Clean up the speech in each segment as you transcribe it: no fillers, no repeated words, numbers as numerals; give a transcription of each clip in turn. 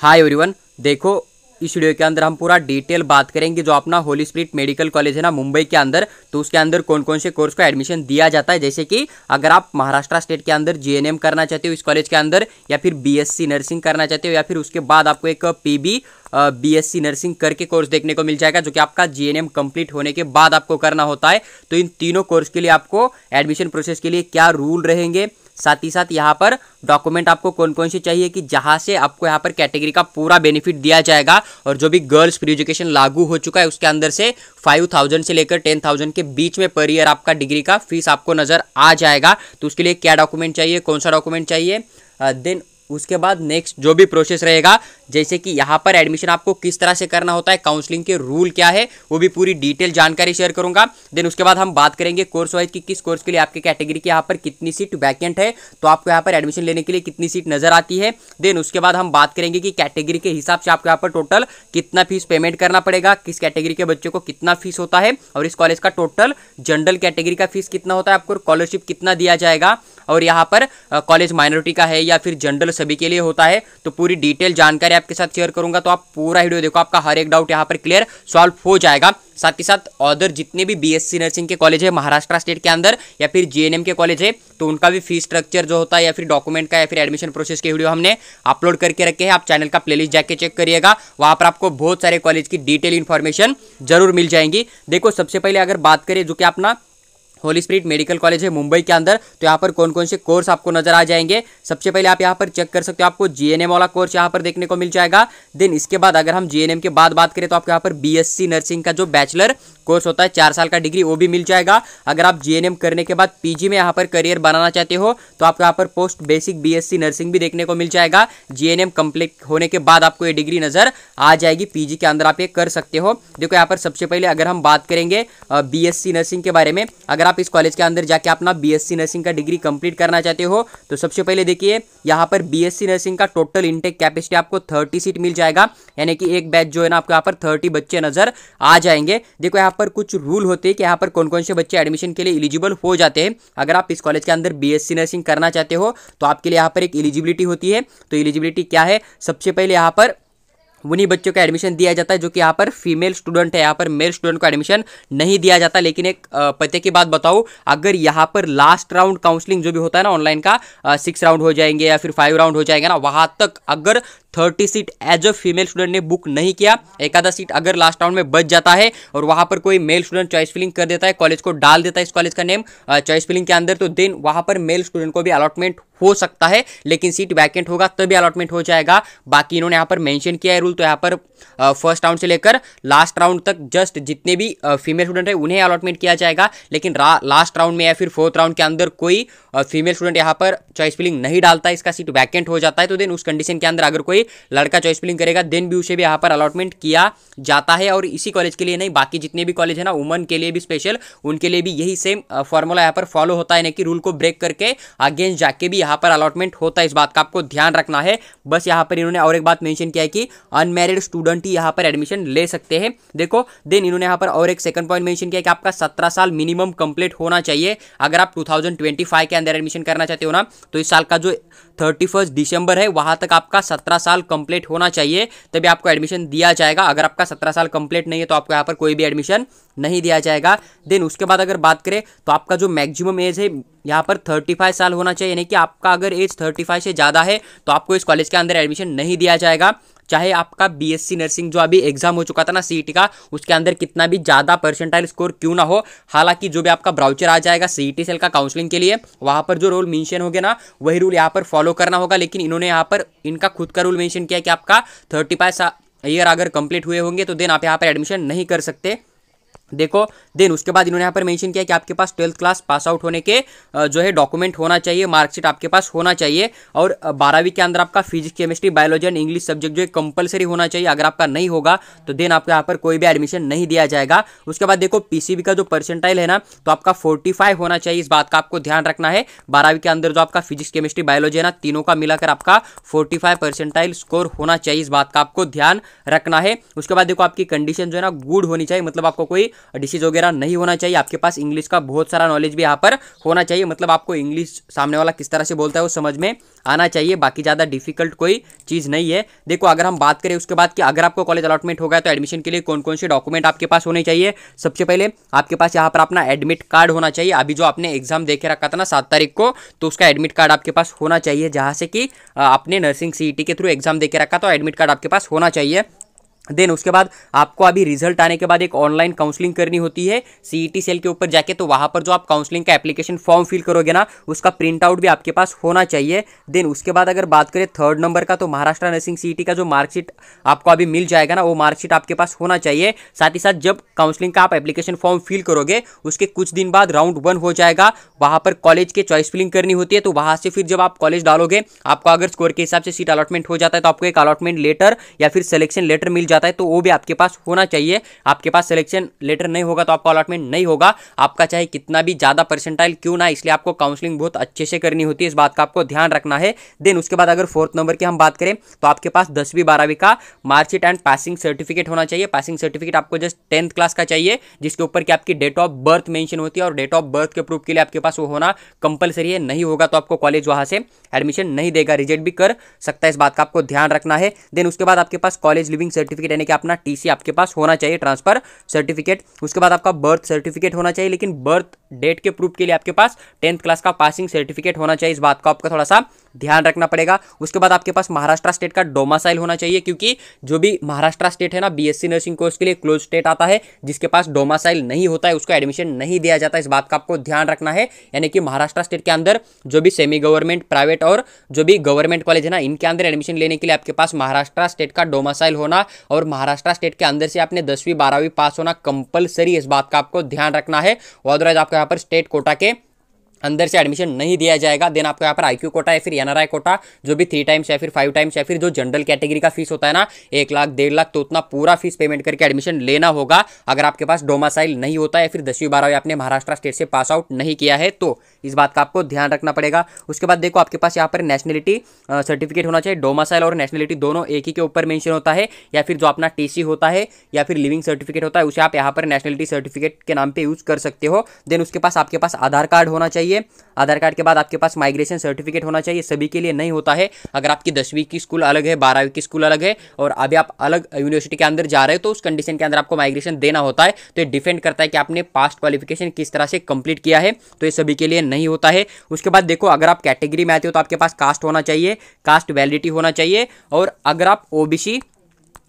Hi everyone, देखो इस video के अंदर हम पूरा डिटेल बात करेंगे जो अपना होली स्पिरिट मेडिकल कॉलेज है ना मुंबई के अंदर। तो उसके अंदर कौन कौन से कोर्स का एडमिशन दिया जाता है, जैसे कि अगर आप महाराष्ट्र स्टेट के अंदर जीएनएम करना चाहते हो इस कॉलेज के अंदर, या फिर बीएससी नर्सिंग करना चाहते हो, या फिर उसके बाद आपको एक पीबी बीएससी नर्सिंग करके कोर्स देखने को मिल जाएगा जो कि आपका जीएनएम कंप्लीट होने के बाद आपको करना होता है। तो इन तीनों कोर्स के लिए आपको एडमिशन प्रोसेस के लिए क्या रूल रहेंगे, साथ ही साथ यहाँ पर डॉक्यूमेंट आपको कौन कौन से चाहिए कि जहाँ से आपको यहाँ पर कैटेगरी का पूरा बेनिफिट दिया जाएगा। और जो भी गर्ल्स फ्री एजुकेशन लागू हो चुका है उसके अंदर से 5000 से लेकर 10,000 के बीच में पर ईयर आपका डिग्री का फीस आपको नजर आ जाएगा। तो उसके लिए क्या डॉक्यूमेंट चाहिए, कौन सा डॉक्यूमेंट चाहिए, देन उसके बाद नेक्स्ट जो भी प्रोसेस रहेगा, जैसे कि यहाँ पर एडमिशन आपको किस तरह से करना होता है, काउंसलिंग के रूल क्या है, वो भी पूरी डिटेल जानकारी शेयर करूंगा। देन उसके बाद हम बात करेंगे कोर्स वाइज कि किस कोर्स के लिए आपके कैटेगरी के यहाँ पर कितनी सीट वैकेंट है, तो आपको यहाँ पर एडमिशन लेने के लिए कितनी सीट नजर आती है। देन उसके बाद हम बात करेंगे कि कैटेगरी के हिसाब से आपको यहाँ पर टोटल कितना फीस पेमेंट करना पड़ेगा, किस कैटेगरी के बच्चों को कितना फीस होता है, और इस कॉलेज का टोटल जनरल कैटेगरी का फीस कितना होता है, आपको स्कॉलरशिप कितना दिया जाएगा, और यहाँ पर कॉलेज माइनॉरिटी का है या फिर जनरल सभी के लिए होता है। तो पूरी डिटेल जानकारी आपके साथ शेयर करूंगा, तो आप पूरा वीडियो देखो, आपका हर एक डाउट यहाँ पर क्लियर सॉल्व हो जाएगा। साथ ही साथ अदर जितने भी बीएससी नर्सिंग के कॉलेज है महाराष्ट्र स्टेट के अंदर या फिर जीएनएम के कॉलेज है, तो उनका भी फीस स्ट्रक्चर जो होता है या फिर डॉक्यूमेंट का या फिर एडमिशन प्रोसेस के वीडियो हमने अपलोड करके रखे हैं। आप चैनल का प्लेलिस्ट जाके चेक करिएगा, वहां पर आपको बहुत सारे कॉलेज की डिटेल इन्फॉर्मेशन जरूर मिल जाएंगी। देखो सबसे पहले अगर बात करें जो कि अपना होली स्पिरिट मेडिकल कॉलेज है मुंबई के अंदर, तो यहाँ पर कौन कौन से कोर्स आपको नजर आ जाएंगे। सबसे पहले आप यहाँ पर चेक कर सकते हो, आपको जीएनएम वाला कोर्स यहाँ पर देखने को मिल जाएगा। देन इसके बाद अगर हम जीएनएम के बाद बात करें तो आपको यहाँ पर बीएससी नर्सिंग का जो बैचलर कोर्स होता है 4 साल का डिग्री, वो भी मिल जाएगा। अगर आप जीएनएम करने के बाद पीजी में यहाँ पर करियर बनाना चाहते हो तो आपको यहाँ पर पोस्ट बेसिक बीएससी नर्सिंग भी देखने को मिल जाएगा। जीएनएम कंप्लीट होने के बाद आपको ये डिग्री नजर आ जाएगी, पीजी के अंदर आप ये कर सकते हो। देखो यहाँ पर सबसे पहले अगर हम बात करेंगे बीएससी नर्सिंग के बारे में, अगर आप इस कॉलेज के अंदर जाके अपना बीएससी नर्सिंग का डिग्री कंप्लीट करना चाहते हो तो सबसे पहले देखिए यहाँ पर बीएससी नर्सिंग का टोटल इनटेक कैपेसिटी आपको 30 सीट मिल जाएगा, यानी कि एक बैच जो है ना आपको यहाँ पर 30 बच्चे नजर आ जाएंगे। देखो यहाँ पर कुछ रूल होते हैं कि यहाँ पर कौन कौन से बच्चे एडमिशन के लिए एलिजिबल हो जाते हैं। अगर आप इस कॉलेज के अंदर बीएससी नर्सिंग करना चाहते हो तो आपके लिए यहाँ पर एक एलिजिबिलिटी होती है। तो एलिजिबिलिटी क्या है, सबसे पहले यहाँ पर उन्हीं बच्चों का एडमिशन दिया जाता है जो कि यहाँ पर फीमेल स्टूडेंट है, यहाँ पर मेल स्टूडेंट को एडमिशन नहीं दिया जाता। लेकिन एक पते की बात बताऊँ, अगर यहाँ पर लास्ट राउंड काउंसलिंग जो भी होता है ना ऑनलाइन का 6 राउंड हो जाएंगे या फिर 5 राउंड हो जाएंगे ना, वहाँ तक अगर 30 seat as a female student ने बुक नहीं किया, एक आधा सीट अगर लास्ट राउंड में बच जाता है और वहां पर कोई मेल स्टूडेंट चॉइस फिलिंग कर देता है, कॉलेज को डाल देता है इस कॉलेज का नेम चॉइस फिलिंग के अंदर, तो देन वहां पर मेल स्टूडेंट को भी अलॉटमेंट हो सकता है, लेकिन सीट वैकेंट होगा तभी अलॉटमेंट हो जाएगा। बाकी इन्होंने यहाँ पर मेंशन किया है रूल, तो यहाँ पर फर्स्ट राउंड से लेकर लास्ट राउंड तक जस्ट जितने भी फीमेल स्टूडेंट है उन्हें अलॉटमेंट किया जाएगा। लेकिन लास्ट राउंड में या फिर 4th राउंड के अंदर कोई फीमेल स्टूडेंट यहाँ पर चॉइस फिलिंग नहीं डालता है, इसका सीट वैकेंट हो जाता है, तो देन उस कंडीशन के अंदर अगर कोई लड़का चॉइस फिलिंग करेगा देन भी उसे भी यहाँ पर अलॉटमेंट किया जाता है। और इसी कॉलेज के लिए नहीं, बाकी जितने भी कॉलेज है ना वुमन के लिए भी स्पेशल, उनके लिए भी यही सेम फॉर्मूला यहाँ पर फॉलो होता है, ना कि रूल को ब्रेक करके अगेंस्ट जाके भी यहाँ पर अलॉटमेंट होता है। इस बात का आपको ध्यान रखना है। बस यहाँ पर इन्होंने और एक बात मेंशन किया है कि अनमैरिड स्टूडेंट ही यहाँ पर एडमिशन ले सकते हैं। देखो देन इन्होंने यहाँ पर और एक सेकंड पॉइंट मेंशन किया कि आपका 17 साल मिनिमम कंप्लीट होना चाहिए। अगर आप 2025 के अंदर एडमिशन करना चाहते हो ना, तो इस साल का जो 31 दिसंबर है वहां तक आपका 17 साल कंप्लीट होना चाहिए, तभी आपको एडमिशन दिया जाएगा। अगर आपका 17 साल कंप्लीट नहीं है तो आपको यहाँ पर कोई भी एडमिशन नहीं दिया जाएगा। देन उसके बाद अगर बात करें तो आपका जो मैक्सिमम एज है यहाँ पर 35 साल होना चाहिए, यानी कि आपका अगर एज 35 से ज़्यादा है तो आपको इस कॉलेज के अंदर एडमिशन नहीं दिया जाएगा। चाहे आपका बीएससी नर्सिंग जो अभी एग्जाम हो चुका था ना सीईटी का, उसके अंदर कितना भी ज़्यादा परसेंटाइल स्कोर क्यों ना हो, हालांकि जो भी आपका ब्राउचर आ जाएगा सीईटी सेल का काउंसलिंग के लिए, वहाँ पर जो रूल मेंशन होंगे ना वही रूल यहाँ पर फॉलो करना होगा। लेकिन इन्होंने यहाँ पर इनका खुद का रूल मेंशन किया कि आपका 35 ईयर अगर कंप्लीट हुए होंगे तो देन आप यहाँ पर एडमिशन नहीं कर सकते। देखो देन उसके बाद इन्होंने यहाँ पर मेंशन किया कि आपके पास 12th क्लास पास आउट होने के जो है डॉक्यूमेंट होना चाहिए, मार्कशीट आपके पास होना चाहिए, और 12वीं के अंदर आपका physics chemistry biology and English subject जो है कंपलसरी होना चाहिए। अगर आपका नहीं होगा तो देन आपको यहाँ पर कोई भी एडमिशन नहीं दिया जाएगा। उसके बाद देखो पीसीबी का जो परसेंटाइल है ना, तो आपका 45 होना चाहिए, इस बात का आपको ध्यान रखना है। 12वीं के अंदर जो आपका फिजिक्स केमिस्ट्री बायोलॉजी है ना, तीनों का मिलाकर आपका 45 परसेंटाइल स्कोर होना चाहिए, इस बात का आपको ध्यान रखना है। उसके बाद देखो आपकी कंडीशन जो है ना गुड होनी चाहिए, मतलब आपको कोई डिसीज वगैरह नहीं होना चाहिए। आपके पास इंग्लिश का बहुत सारा नॉलेज भी यहाँ पर होना चाहिए, मतलब आपको इंग्लिश सामने वाला किस तरह से बोलता है वो समझ में आना चाहिए। बाकी ज़्यादा डिफिकल्ट कोई चीज़ नहीं है। देखो अगर हम बात करें उसके बाद कि अगर आपको कॉलेज अलॉटमेंट होगा तो एडमिशन के लिए कौन कौन से डॉक्यूमेंट आपके पास होने चाहिए। सबसे पहले आपके पास यहाँ पर अपना एडमिट कार्ड होना चाहिए। अभी जो आपने एग्जाम देके रखा था ना 7 तारीख को, तो उसका एडमिट कार्ड आपके पास होना चाहिए, जहाँ से कि आपने नर्सिंग सीईटी के थ्रू एग्जाम देके रखा तो एडमिट कार्ड आपके पास होना चाहिए। देन उसके बाद आपको अभी रिजल्ट आने के बाद एक ऑनलाइन काउंसलिंग करनी होती है सीईटी सेल के ऊपर जाके, तो वहाँ पर जो आप काउंसलिंग का एप्लीकेशन फॉर्म फिल करोगे ना उसका प्रिंट आउट भी आपके पास होना चाहिए। देन उसके बाद अगर बात करें 3rd नंबर का, तो महाराष्ट्र नर्सिंग सीईटी का जो मार्कशीट आपको अभी मिल जाएगा ना वो मार्कशीट आपके पास होना चाहिए। साथ ही साथ जब काउंसलिंग का आप एप्लीकेशन फॉर्म फिल करोगे उसके कुछ दिन बाद राउंड 1 हो जाएगा, वहाँ पर कॉलेज के चॉइस फिलिंग करनी होती है। तो वहाँ से फिर जब आप कॉलेज डालोगे, आपको अगर स्कोर के हिसाब से सीट अलॉटमेंट हो जाता है तो आपको एक अलॉटमेंट लेटर या फिर सिलेक्शन लेटर मिल जाता है, तो वो भी आपके पास होना चाहिए। आपके पास सिलेक्शन लेटर नहीं होगा तो आपको अलॉटमेंट नहीं होगा, आपका चाहे कितना भी ज्यादा परसेंटाइल क्यों ना, इसलिए आपको काउंसलिंग बहुत अच्छे से करनी होती है, इस बात का आपको ध्यान रखना है। देन उसके बाद अगर 4th नंबर की हम बात करें तो आपके पास 10वीं 12वीं का मार्कशीट एंड पासिंग सर्टिफिकेट होना चाहिए। पासिंग सर्टिफिकेट आपको जस्ट 10th क्लास का चाहिए, जिसके ऊपर कि आपकी डेट ऑफ बर्थ मेंशन होती है, और डेट ऑफ बर्थ के प्रूफ के लिए आपके पास वो होना कंपलसरी है। नहीं होगा तो आपको कॉलेज वहां से एडमिशन नहीं देगा, रिजेक्ट भी कर सकता है, इस बात का आपको ध्यान रखना है। देन उसके बाद आपके पास कॉलेज लिविंग सर्टिफिकेट यानी कि अपना टीसी आपके पास होना चाहिए, ट्रांसफर सर्टिफिकेट। उसके बाद आपका बर्थ सर्टिफिकेट होना चाहिए, लेकिन बर्थ डेट के प्रूफ के लिए आपके पास 10th क्लास का पासिंग सर्टिफिकेट होना चाहिए, इस बात का आपका थोड़ा सा ध्यान रखना पड़ेगा। उसके बाद आपके पास महाराष्ट्र स्टेट का डोमासाइल होना चाहिए, क्योंकि जो भी महाराष्ट्र स्टेट है ना बीएससी नर्सिंग कोर्स के लिए क्लोज स्टेट आता है, जिसके पास डोमासाइल नहीं होता है उसको एडमिशन नहीं दिया जाता, इस बात का आपको ध्यान रखना है। यानी कि महाराष्ट्र स्टेट के अंदर जो भी सेमी गवर्नमेंट, प्राइवेट और जो भी गवर्नमेंट कॉलेज है ना, इनके अंदर एडमिशन लेने के लिए आपके पास महाराष्ट्र स्टेट का डोमासाइल होना और महाराष्ट्र स्टेट के अंदर से आपने 10वीं 12वीं पास होना कंपलसरी, इस बात का आपको ध्यान रखना है। अदरवाइज आपको यहाँ पर स्टेट कोटा के अंदर से एडमिशन नहीं दिया जाएगा। देन आपको यहाँ पर आईक्यू कोटा या फिर एनआरआई कोटा, जो भी 3 टाइम्स या फिर 5 टाइम्स या फिर जो जनरल कैटेगरी का फीस होता है ना 1 लाख 1.5 लाख, तो उतना पूरा फीस पेमेंट करके एडमिशन लेना होगा अगर आपके पास डोमासाइल नहीं होता है, फिर 10वीं 12वीं आपने महाराष्ट्र स्टेट से पास आउट नहीं किया है, तो इस बात का आपको ध्यान रखना पड़ेगा। उसके बाद देखो आपके पास यहाँ पर नेशनलिटी सर्टिफिकेट होना चाहिए। डोमासाइल और नेशनलिटी दोनों एक ही के ऊपर मेंशन होता है, या फिर जो अपना टीसी होता है या फिर लिविंग सर्टिफिकेट होता है उसे आप यहाँ पर नेशनलिटी सर्टिफिकेट के नाम पे यूज कर सकते हो। देन उसके पास आपके पास आधार कार्ड होना चाहिए। आधार कार्ड के बाद आपके पास माइग्रेशन सर्टिफिकेट होना चाहिए, सभी के लिए नहीं होता है। अगर आपकी 10वीं की स्कूल अलग है, 12वीं की स्कूल अलग है और अभी आप अलग यूनिवर्सिटी के अंदर जा रहे हो, तो उस कंडीशन के अंदर आपको माइग्रेशन देना होता है। तो ये डिपेंड करता है कि आपने पास्ट क्वालिफिकेशन किस तरह से कंप्लीट किया है, तो ये सभी के लिए नहीं होता है। उसके बाद देखो अगर आप कैटेगरी में आते हो तो आपके पास कास्ट होना चाहिए, कास्ट वैलिडिटी होना चाहिए, और अगर आप ओबीसी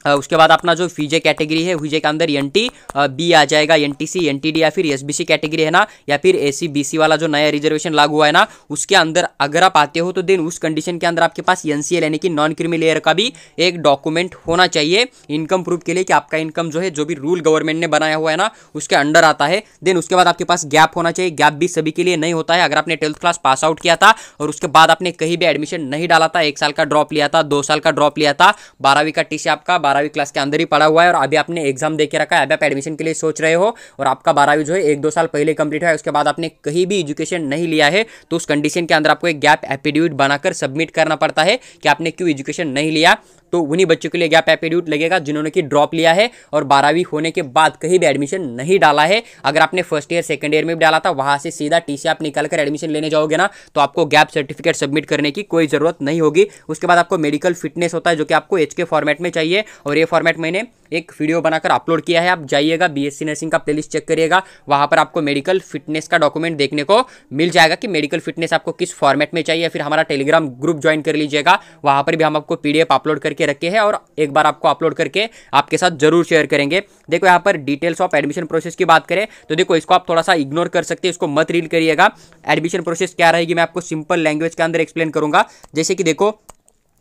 उसके बाद अपना जो फीजे कैटेगरी है, फीजे के अंदर एनटी बी आ जाएगा, एनटीसी एनटीडी या फिर एसबीसी कैटेगरी है ना, या फिर एसी बीसी वाला जो नया रिजर्वेशन लागू हुआ है ना उसके अंदर अगर आप आते हो, तो देन उस कंडीशन के अंदर आपके पास एनसीएल यानी कि नॉन क्रीमी लेयर का भी एक डॉक्यूमेंट होना चाहिए इनकम प्रूफ के लिए, कि आपका इनकम जो है जो भी रूल गवर्नमेंट ने बनाया हुआ है ना उसके अंडर आता है। देन उसके बाद आपके पास गैप होना चाहिए। गैप भी सभी के लिए नहीं होता है। अगर आपने 12th क्लास पास आउट किया था और उसके बाद आपने कहीं भी एडमिशन नहीं डाला था, 1 साल का ड्रॉप लिया था, 2 साल का ड्रॉप लिया था, 12वीं का टीसी आपका 12वीं क्लास के अंदर ही पड़ा हुआ है और अभी आपने एग्जाम देके रखा है, अभी आप एडमिशन के लिए सोच रहे हो और आपका 12वीं जो है 1-2 साल पहले कंप्लीट हुआ है, उसके बाद आपने कहीं भी एजुकेशन नहीं लिया है, तो उस कंडीशन के अंदर आपको एक गैप एफिडेविट बनाकर सबमिट करना पड़ता है कि आपने क्यों एजुकेशन नहीं लिया। तो उन्हीं बच्चों के लिए गैप एफिडेविट लगेगा जिन्होंने की ड्रॉप लिया है और 12वीं होने के बाद कहीं भी एडमिशन नहीं डाला है। अगर आपने फर्स्ट ईयर सेकंड ईयर में भी डाला था, वहां से सीधा टीसी आप निकल कर एडमिशन लेने जाओगे ना, तो आपको गैप सर्टिफिकेट सबमिट करने की कोई जरूरत नहीं होगी। उसके बाद आपको मेडिकल फिटनेस होता है जो कि आपको एचके फॉर्मेट में चाहिए, और ये फॉर्मेट मैंने एक वीडियो बनाकर अपलोड किया है, आप जाइएगा बीएससी नर्सिंग का प्लेलिस्ट चेक करिएगा, वहां पर आपको मेडिकल फिटनेस का डॉक्यूमेंट देखने को मिल जाएगा कि मेडिकल फिटनेस आपको किस फॉर्मेट में चाहिए। फिर हमारा टेलीग्राम ग्रुप ज्वाइन कर लीजिएगा, वहां पर भी हम आपको पीडीएफ अपलोड करके रखे हैं और एक बार आपको अपलोड करके आपके साथ जरूर शेयर करेंगे। देखो यहाँ पर डिटेल्स ऑफ एडमिशन प्रोसेस की बात करें तो देखो इसको आप थोड़ा सा इग्नोर कर सकते हैं, इसको मत रीड करिएगा। एडमिशन प्रोसेस क्या रहेगी मैं आपको सिंपल लैंग्वेज के अंदर एक्सप्लेन करूंगा। जैसे कि देखो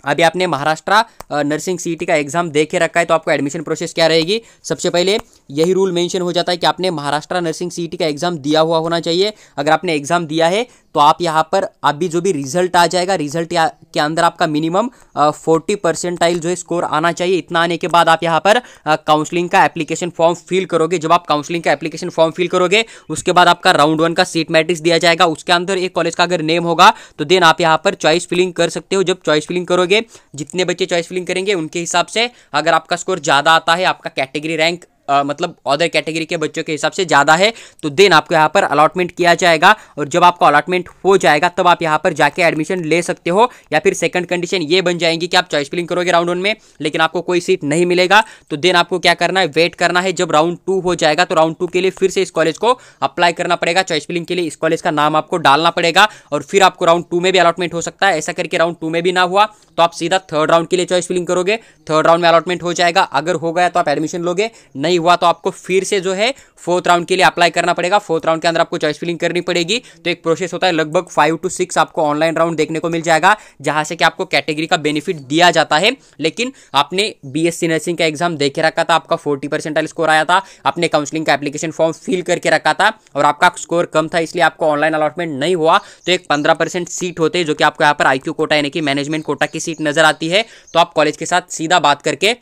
अभी आपने महाराष्ट्र नर्सिंग सीईटी का एग्जाम दे के रखा है, तो आपको एडमिशन प्रोसेस क्या रहेगी। सबसे पहले यही रूल मेंशन हो जाता है कि आपने महाराष्ट्र नर्सिंग सीईटी का एग्जाम दिया हुआ होना चाहिए। अगर आपने एग्जाम दिया है तो आप यहाँ पर अभी जो भी रिजल्ट आ जाएगा, रिजल्ट के अंदर आपका मिनिमम 40% जो है स्कोर आना चाहिए। इतना आने के बाद आप यहाँ पर काउंसलिंग का एप्लीकेशन फॉर्म फिल करोगे। जब आप काउंसलिंग का एप्लीकेशन फॉर्म फिल करोगे उसके बाद आपका राउंड 1 का सीट मैट्रिक्स दिया जाएगा, उसके अंदर एक कॉलेज का अगर नेम होगा तो देन आप यहाँ पर चॉइस फिलिंग कर सकते हो। जब चॉइस फिलिंग करोगे, जितने बच्चे चॉइस फिलिंग करेंगे उनके हिसाब से अगर आपका स्कोर ज्यादा आता है, आपका कैटेगरी रैंक मतलब अदर कैटेगरी के बच्चों के हिसाब से ज़्यादा है तो देन आपको यहाँ पर अलॉटमेंट किया जाएगा, और जब आपको अलॉटमेंट हो जाएगा तब आप यहाँ पर जाके एडमिशन ले सकते हो। या फिर सेकंड कंडीशन ये बन जाएगी कि आप चॉइस फिलिंग करोगे राउंड 1 में लेकिन आपको कोई सीट नहीं मिलेगा, तो देन आपको क्या करना है, वेट करना है। जब राउंड 2 हो जाएगा तो राउंड 2 के लिए फिर से इस कॉलेज को अप्लाई करना पड़ेगा, चॉइस फिलिंग के लिए इस कॉलेज का नाम आपको डालना पड़ेगा, और फिर आपको राउंड 2 में भी अलॉटमेंट हो सकता है। ऐसा करके राउंड 2 में भी ना हुआ तो आप सीधा थर्ड राउंड के लिए चॉइस फिलिंग करोगे, थर्ड राउंड में अलॉटमेंट हो जाएगा, अगर हो गया तो आप एडमिशन लोगे, नहीं हुआ तो आपको फिर से जो है फोर्थ राउंड के लिए अप्लाई करना पड़ेगा। फोर्थ राउंड के अंदर आपको चॉइस फिलिंग करनी पड़ेगी। तो एक प्रोसेस होता है, लगभग 5 to 6 आपको ऑनलाइन राउंड देखने को मिल जाएगा जहां से कि आपको कैटेगरी का बेनिफिट दिया जाता है। लेकिन आपने बीएससी नर्सिंग का एग्जाम देखे रखा था, आपका 40% स्कोर आया था, आपने काउंसलिंग का एप्लीकेशन फॉर्म फिल करके रखा था और आपका स्कोर कम था इसलिए आपको ऑनलाइन अलॉटमेंट नहीं हुआ, तो एक 15% सीट होते हैं जो कि आपको यहाँ पर आईक्यू कोटा यानी कि मैनेजमेंट कोटा की सीट नजर आती है। तो आप कॉलेज के साथ सीधा बात करके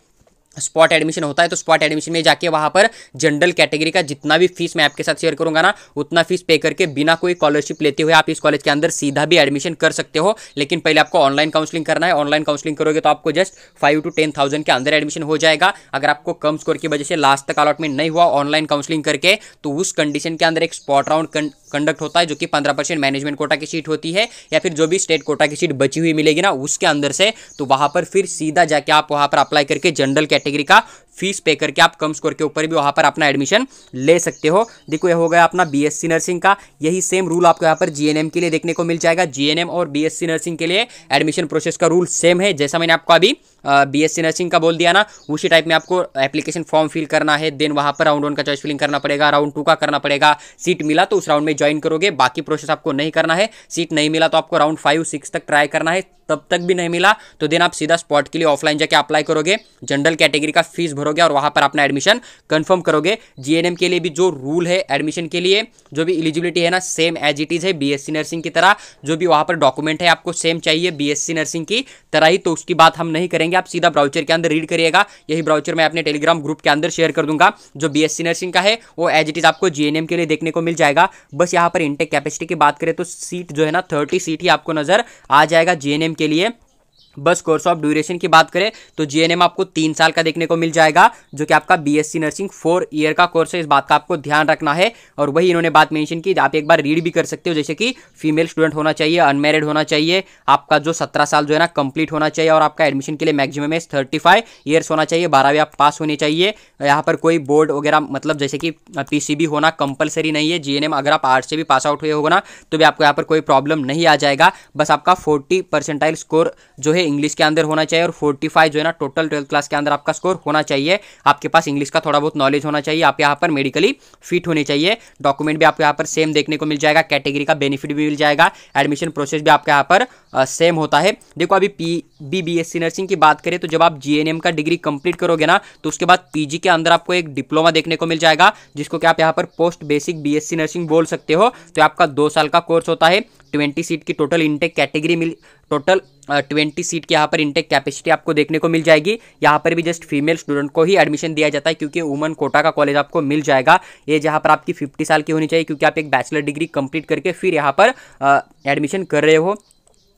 स्पॉट एडमिशन होता है, तो स्पॉट एडमिशन में जाके वहां पर जनरल कैटेगरी का जितना भी फीस मैं आपके साथ शेयर करूंगा ना उतना फीस पे करके बिना कोई स्कॉलरशिप लेते हुए आप इस कॉलेज के अंदर सीधा भी एडमिशन कर सकते हो। लेकिन पहले आपको ऑनलाइन काउंसलिंग करना है, ऑनलाइन काउंसलिंग करोगे तो आपको जस्ट 5 to 10,000 के अंदर एडमिशन हो जाएगा। अगर आपको कम स्कोर की वजह से लास्ट तक अलॉटमेंट नहीं हुआ ऑनलाइन काउंसलिंग करके तो उस कंडीशन के अंदर एक स्पॉट राउंड कंडक्ट होता है जो कि 15% मैनेजमेंट कोटा की सीट होती है या फिर जो भी स्टेट कोटा की सीट बची हुई मिलेगी ना उसके अंदर से, तो वहां पर फिर सीधा जाके आप वहां पर अप्लाई करके जनरल कैटेगरी का फीस पे करके आप कम स्कोर के ऊपर भी वहां पर अपना एडमिशन ले सकते हो। देखो ये हो गया अपना बीएससी नर्सिंग का। यही सेम रूल आपको यहाँ पर जीएनएम के लिए देखने को मिल जाएगा। जीएनएम और बीएससी नर्सिंग के लिए एडमिशन प्रोसेस का रूल सेम है, जैसा मैंने आपको अभी बीएससी नर्सिंग का बोल दिया ना उसी टाइप में आपको एप्लीकेशन फॉर्म फिल करना है, देन वहां पर राउंड 1 का चॉइस फिलिंग करना पड़ेगा, राउंड 2 का करना पड़ेगा, सीट मिला तो उस राउंड में ज्वाइन करोगे, बाकी प्रोसेस आपको नहीं करना है। सीट नहीं मिला तो आपको राउंड 5-6 तक ट्राई करना है, तब तक भी नहीं मिला तो देन आप सीधा स्पॉट के लिए ऑफलाइन जाके अप्लाई करोगे, जनरल कैटेगरी का फीस भरोगे और वहां पर अपना एडमिशन कंफर्म करोगे। जीएनएम के लिए भी जो रूल है एडमिशन के लिए जो भी एलिजिबिलिटी है ना सेम एज इट इज है बीएससी नर्सिंग की तरह, जो भी वहां पर डॉक्यूमेंट है आपको सेम चाहिए बीएससी नर्सिंग की तरह ही, तो उसकी बात हम नहीं करेंगे। आप सीधा ब्राउचर के अंदर रीड करिएगा, यही ब्राउचर मैं अपने टेलीग्राम ग्रुप के अंदर शेयर कर दूंगा। जो बीएससी नर्सिंग का है वो एज इट इज आपको जीएनएम के लिए देखने को मिल जाएगा। बस यहाँ पर इंटेक कैपेसिटी की बात करें तो सीट जो है ना 30 सीट ही आपको नजर आ जाएगा जीएनएम के लिए। बस कोर्स ऑफ ड्यूरेशन की बात करें तो जीएनएम आपको 3 साल का देखने को मिल जाएगा जो कि आपका बीएससी नर्सिंग 4 ईयर का कोर्स है, इस बात का आपको ध्यान रखना है। और वही इन्होंने बात मेंशन की, आप एक बार रीड भी कर सकते हो, जैसे कि फीमेल स्टूडेंट होना चाहिए, अनमैरिड होना चाहिए, आपका जो 17 साल जो है ना कंप्लीट होना चाहिए और आपका एडमिशन के लिए मैक्सिमम एज 35 ईयर्स होना चाहिए, 12वीं आप पास होनी चाहिए। यहाँ पर कोई बोर्ड वगैरह मतलब जैसे कि पीसीबी होना कंपलसरी नहीं है। जीएनएम अगर आप आर्ट्स से भी पास आउट हुए होगा ना तो भी आपको यहाँ पर कोई प्रॉब्लम नहीं आ जाएगा। बस आपका 40 परसेंटाइल स्कोर जो है इंग्लिश के अंदर होना चाहिए और 45 जो है ना टोटल 12th क्लास के अंदर आपका स्कोर होना चाहिए। आपके पास इंग्लिश का थोड़ा बहुत नॉलेज होना चाहिए, आप यहाँ पर मेडिकली फिट होने चाहिए। डॉक्यूमेंट भी आपको यहाँ पर सेम देखने को मिल जाएगा, कैटेगरी का बेनिफिट भी मिल जाएगा, एडमिशन प्रोसेस भी आपका यहाँ पर सेम होता है। देखो अभी बीएससी नर्सिंग की बात करें तो जब आप जीएनएम का डिग्री कंप्लीट करोगे ना तो उसके बाद पीजी के अंदर आपको एक डिप्लोमा देखने को मिल जाएगा जिसको कि आप यहाँ पर पोस्ट बेसिक बीएससी नर्सिंग बोल सकते हो। तो आपका 2 साल का कोर्स होता है, 20 सीट की टोटल इंटेक कैटेगरी मिल, टोटल 20 सीट की यहाँ पर इंटेक कैपेसिटी आपको देखने को मिल जाएगी। यहाँ पर भी जस्ट फीमेल स्टूडेंट को ही एडमिशन दिया जाता है क्योंकि वुमन कोटा का कॉलेज आपको मिल जाएगा। ये जहाँ पर आपकी 50 साल की होनी चाहिए क्योंकि आप एक बैचलर डिग्री कंप्लीट करके फिर यहाँ पर एडमिशन कर रहे हो।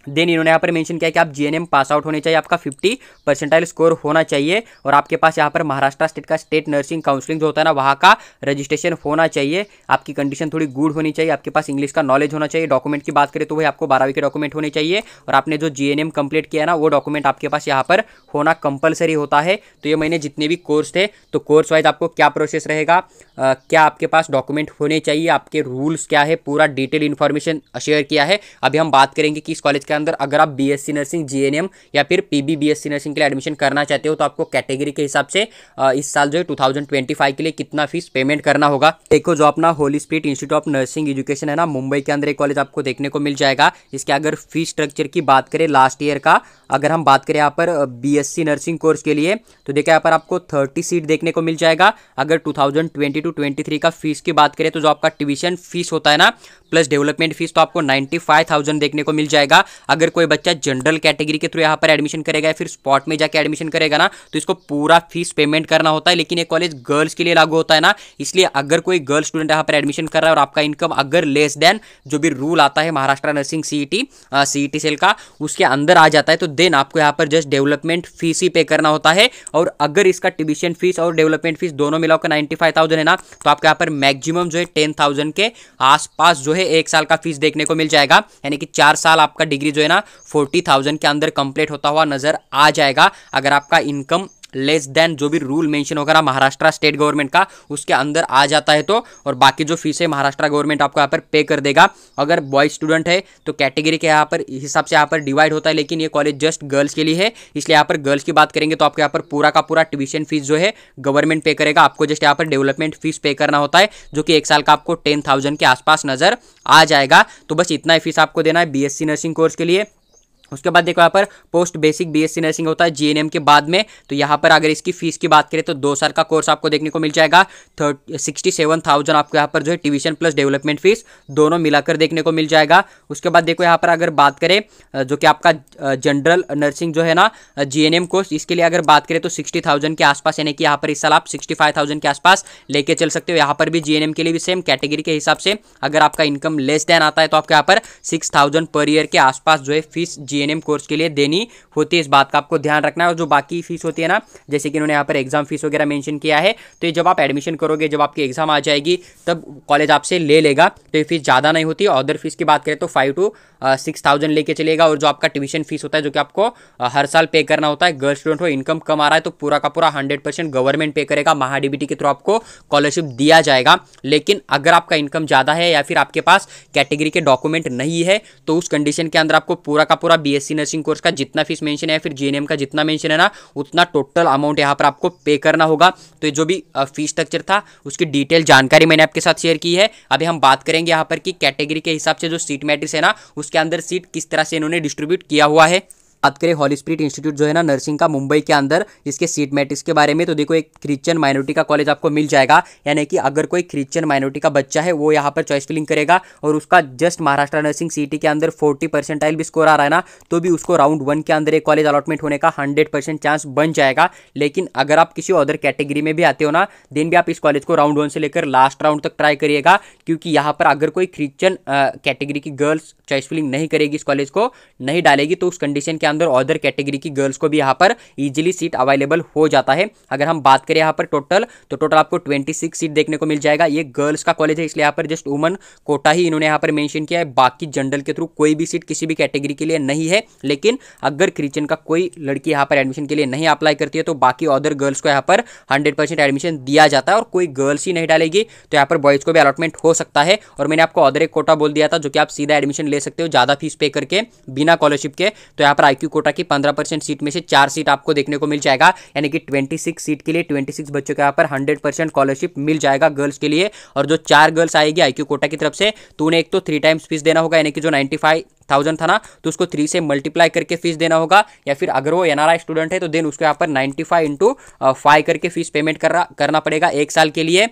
देन इन्होंने यहाँ पर मेंशन किया कि आप जीएनएम पास आउट होने चाहिए, आपका 50 परसेंटाइल स्कोर होना चाहिए और आपके पास यहाँ पर महाराष्ट्र स्टेट का स्टेट नर्सिंग काउंसलिंग जो होता है ना वहाँ का रजिस्ट्रेशन होना चाहिए। आपकी कंडीशन थोड़ी गुड होनी चाहिए, आपके पास इंग्लिश का नॉलेज होना चाहिए। डॉक्यूमेंट की बात करें तो वही आपको 12वीं के डॉक्यूमेंट होने चाहिए और आपने जो जीएनएम कंप्लीट किया ना वो डॉक्यूमेंट आपके पास यहाँ पर होना कंपलसरी होता है। तो ये मैंने जितने भी कोर्स थे तो कोर्स वाइज आपको क्या प्रोसेस रहेगा, क्या आपके पास डॉक्यूमेंट होने चाहिए, आपके रूल्स क्या है, पूरा डिटेल इन्फॉर्मेशन शेयर किया है। अभी हम बात करेंगे कि इस कॉलेज के अंदर अगर आप बीएससी नर्सिंग जीएनएम या फिर पीबी बीएससी नर्सिंग के लिए एडमिशन करना चाहते हो तो आपको कैटेगरी के हिसाब से इस साल जो है 2025 के लिए कितना फीस पेमेंट करना होगा। देखो जो अपना Holi spirit institute of nursing education है ना मुंबई के अंदर एक कॉलेज आपको देखने को मिल जाएगा। इसके अगर फीस स्ट्रक्चर की बात करें लास्ट ईयर का, अगर हम बात करें यहाँ पर बीएससी नर्सिंग कोर्स के लिए तो देखिए यहाँ पर आपको 30 सीट देखने को मिल जाएगा। अगर 2022-23 का फीस की बात करें तो जो आपका ट्यूशन फीस होता है ना प्लस डेवलपमेंट फीस तो आपको 95,000 देखने को मिल जाएगा। अगर कोई बच्चा जनरल कैटेगरी के थ्रू यहाँ पर एडमिशन करेगा या फिर स्पॉट में जाके एडमिशन करेगा ना, तो इसको पूरा फीस पेमेंट करना होता है। लेकिन ये कॉलेज गर्ल्स के लिए लागू होता है ना, इसलिए अगर कोई गर्ल स्टूडेंट यहाँ पर एडमिशन कर रहा है और आपका इनकम अगर लेस देन जो भी रूल आता है महाराष्ट्र नर्सिंग सीईटी सेल का उसके अंदर आ जाता है, तो देन आपको यहाँ पर जस्ट डेवलपमेंट फीस ही पे करना होता है। और अगर इसका ट्यूशन फीस और डेवलपमेंट फीस दोनों मिलाकर 95,000 है ना, तो आपको यहाँ पर मैक्सिमम जो है 10,000 के आसपास जो है एक साल का फीस देखने को मिल जाएगा। यानी कि 4 साल आपका डिग्री जो है ना 40,000 के अंदर कंप्लीट होता हुआ नजर आ जाएगा, अगर आपका इनकम लेस देन जो भी रूल मेंशन होगा ना महाराष्ट्र स्टेट गवर्नमेंट का उसके अंदर आ जाता है तो। और बाकी जो फीस है महाराष्ट्र गवर्नमेंट आपको यहाँ पर पे कर देगा। अगर बॉय स्टूडेंट है तो कैटेगरी के यहाँ पर हिसाब से यहाँ पर डिवाइड होता है, लेकिन ये कॉलेज जस्ट गर्ल्स के लिए है, इसलिए यहाँ पर गर्ल्स की बात करेंगे तो आपको यहाँ पर पूरा का पूरा ट्यूशन फीस जो है गवर्नमेंट पे करेगा। आपको जस्ट यहाँ पर डेवलपमेंट फीस पे करना होता है, जो कि एक साल का आपको 10,000 के आसपास नजर आ जाएगा। तो बस इतना ही फीस आपको देना है बीएससी नर्सिंग कोर्स के लिए। उसके बाद देखो यहाँ पर पोस्ट बेसिक बीएससी नर्सिंग होता है जीएनएम के बाद में, तो यहाँ पर अगर इसकी फीस की बात करें तो 2 साल का कोर्स आपको देखने को मिल जाएगा। 67,000 आपको यहाँ पर जो है ट्यूशन प्लस डेवलपमेंट फीस दोनों मिलाकर देखने को मिल जाएगा। उसके बाद देखो यहाँ पर अगर बात करें जो कि आपका जनरल नर्सिंग जो है ना जीएनएम कोर्स, इसके लिए अगर बात करें तो 60,000 के आसपास, यानी कि यहाँ पर इस साल आप 65,000 के आसपास लेके चल सकते हो। यहाँ पर भी जीएनएम के लिए भी सेम कैटेगरी के हिसाब से अगर आपका इनकम लेस देन आता है तो आपको यहाँ पर 6,000 पर ईयर के आसपास जो है फीस जीएनएम कोर्स के लिए देनी होती है। इस बात का आपको ध्यान रखना है। और जो बाकी फीस होती है ना, जैसे कि इन्होंने यहाँ पर एग्जाम फीस वगैरह मेंशन किया है, तो ये जब आप एडमिशन करोगे, जब आपकी एग्जाम आ जाएगी तब कॉलेज आपसे ले लेगा, तो ये फीस ज़्यादा नहीं होती। अदर फीस की बात करें तो 5 to 6,000 लेके चलेगा। और जो आपका ट्यूशन फीस होता है जो कि आपको हर साल पे करना होता है, गर्ल स्टूडेंट हो इनकम कम आ रहा है तो पूरा का पूरा 100% गवर्नमेंट पे करेगा। महाडीबीटी के थ्रू आपको स्कॉलरशिप दिया जाएगा। लेकिन अगर आपका इनकम ज़्यादा है या फिर आपके पास कैटेगरी के डॉक्यूमेंट नहीं है, तो उस कंडीशन के अंदर आपको पूरा का पूरा बीएससी नर्सिंग कोर्स का जितना फीस मेंशन है, फिर जीएनएम का जितना मेंशन है ना, उतना टोटल अमाउंट यहाँ पर आपको पे करना होगा। तो जो भी फीस स्ट्रक्चर था उसकी डिटेल जानकारी मैंने आपके साथ शेयर की है। अभी हम बात करेंगे यहाँ पर कि कैटेगरी के हिसाब से जो सीट मैट्रिक्स है ना, उसके अंदर सीट किस तरह से इन्होंने डिस्ट्रीब्यूट किया हुआ है। बात करें हॉली स्पिरिट इंस्टीट्यूट जो है ना नर्सिंग का मुंबई के अंदर, इसके सीट मैट्रिक्स के बारे में, तो देखो एक क्रिश्चियन माइनॉरिटी का कॉलेज आपको मिल जाएगा। यानी कि अगर कोई क्रिश्चियन माइनॉरिटी का बच्चा है वो यहाँ पर चॉइस फिलिंग करेगा और उसका जस्ट महाराष्ट्र नर्सिंग सीटी के अंदर 40% भी स्कोर आ रहा है ना, तो भी उसको राउंड 1 के अंदर एक कॉलेज अलॉटमेंट होने का 100% चांस बन जाएगा। लेकिन अगर आप किसी अदर कैटेगरी में भी आते हो ना, देन भी आप इस कॉलेज को राउंड 1 से लेकर लास्ट राउंड तक ट्राई करिएगा, क्योंकि यहाँ पर अगर कोई क्रिश्चियन कैटेगरी की गर्ल्स चॉइस फिलिंग नहीं करेगी, इस कॉलेज को नहीं डालेगी, तो उस कंडीशन के अंदर अदर कैटेगरी की गर्ल्स को भी यहाँ पर इजीली सीट अवेलेबल हो जाता है। अगर हम बात करें यहाँ पर टोटल, तो टोटल आपको 26 सीट देखने को मिल जाएगा। ये गर्ल्स का कॉलेज है, इसलिए यहाँ पर जस्ट वुमन कोटा ही इन्होंने यहाँ पर मेंशन किया है। बाकी जनरल के थ्रू कोई भी सीट किसी भी कैटेगरी के लिए नहीं है। लेकिन अगर क्रिश्चियन का कोई लड़की यहाँ पर एडमिशन के लिए नहीं अप्लाई करती है, तो बाकी अदर गर्ल्स को यहाँ पर 100% एडमिशन दिया जाता है। और कोई गर्ल्स ही नहीं डालेगी तो यहाँ पर बॉयज को भी अलॉटमेंट हो सकता है। और मैंने आपको अदर एक कोटा बोल दिया था, जो कि आप सीधा एडमिशन ले सकते हो ज़्यादा फीस पे करके बिना स्कॉलरशिप के। तो यहाँ पर आईक्यू कोटा की 15% सीट में से 4 सीट आपको देखने को मिल जाएगा। यानी कि 26 सीट के लिए 26 बच्चों के यहाँ पर 100% स्कॉलरशिप मिल जाएगा गर्ल्स के लिए। और जो 4 गर्ल्स आएगी आईक्यू कोटा की तरफ से, तो उन्हें एक तो 3 टाइम्स फीस देना होगा, यानी कि जो 95,000 था ना, तो उसको 3 से मल्टीप्लाई करके फीस देना होगा। या फिर अगर वो एनआरआई स्टूडेंट है तो देन उसको यहाँ पर 95 इंटू 5 करके फीस पेमेंट करना पड़ेगा 1 साल के लिए,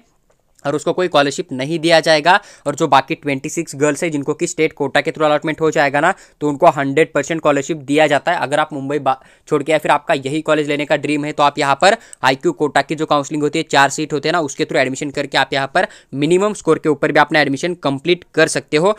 और उसको कोई स्कॉलरशिप नहीं दिया जाएगा। और जो बाकी 26 गर्ल्स है जिनको कि स्टेट कोटा के थ्रू अलॉटमेंट हो जाएगा ना, तो उनको 100% स्कॉलरशिप दिया जाता है। अगर आप मुंबई छोड़ के या फिर आपका यही कॉलेज लेने का ड्रीम है, तो आप यहाँ पर आईक्यू कोटा की जो काउंसलिंग होती है 4 सीट होते हैं ना, उसके थ्रू एडमिशन करके आप यहाँ पर मिनिमम स्कोर के ऊपर भी अपना एडमिशन कंप्लीट कर सकते हो।